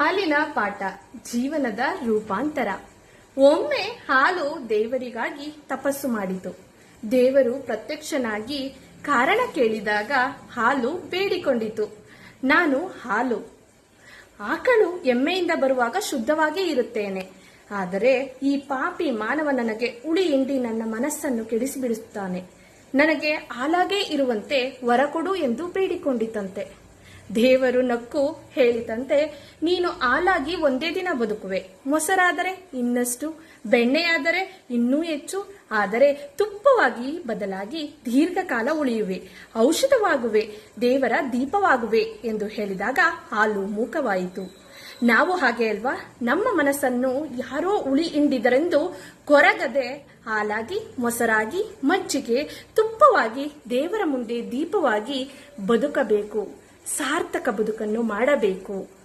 ಹಾಲಿನ ಪಾಠ ಜೀವನದ ರೂಪಾಂತರ. ಒಮ್ಮೆ ಹಾಲು ದೇವರಿಗಾಗಿ ತಪಸ್ಸು ಮಾಡಿತು. ದೇವರು ಪ್ರತ್ಯಕ್ಷನಾಗಿ ಕಾರಣ ಕೇಳಿದಾಗ ಹಾಲು ಬೇಡಿಕೊಂಡಿತು. ನಾನು ಹಾಲು, ಆಕಳು ಎಮ್ಮೆಯಿಂದ ಬರುವಾಗ ಶುದ್ಧವಾಗೇ ಇರುತ್ತೇನೆ. ಆದರೆ ಈ ಪಾಪಿ ಮಾನವ ನನಗೆ ಉಳಿ ಹಿಂಡಿ ನನ್ನ ಮನಸ್ಸನ್ನು ಕೆಡಿಸಿಬಿಡುತ್ತಾನೆ. ನನಗೆ ಹಾಲಾಗೇ ಇರುವಂತೆ ವರಕೊಡು ಎಂದು ಬೇಡಿಕೊಂಡಿತಂತೆ. ದೇವರು ನಕ್ಕು ಹೇಳಿತಂತೆ, ನೀನು ಹಾಲಾಗಿ ಒಂದೇ ದಿನ ಬದುಕುವೆ, ಮೊಸರಾದರೆ ಇನ್ನಷ್ಟು, ಬೆಣ್ಣೆಯಾದರೆ ಇನ್ನೂ ಹೆಚ್ಚು, ಆದರೆ ತುಪ್ಪವಾಗಿ ಬದಲಾಗಿ ದೀರ್ಘಕಾಲ ಉಳಿಯುವೆ, ಔಷಧವಾಗುವೆ, ದೇವರ ದೀಪವಾಗುವೆ ಎಂದು ಹೇಳಿದಾಗ ಹಾಲು ಮೂಕವಾಯಿತು. ನಾವು ಹಾಗೆ ಅಲ್ವಾ? ನಮ್ಮ ಮನಸ್ಸನ್ನು ಯಾರೋ ಉಳಿ ಹಿಂಡಿದರೆಂದು ಕೊರಗದೆ ಹಾಲಾಗಿ, ಮೊಸರಾಗಿ, ಮಜ್ಜಿಗೆ, ತುಪ್ಪವಾಗಿ, ದೇವರ ಮುಂದೆ ದೀಪವಾಗಿ ಬದುಕಬೇಕು. ಸಾರ್ಥಕ ಬದುಕನ್ನು ಮಾಡಬೇಕು.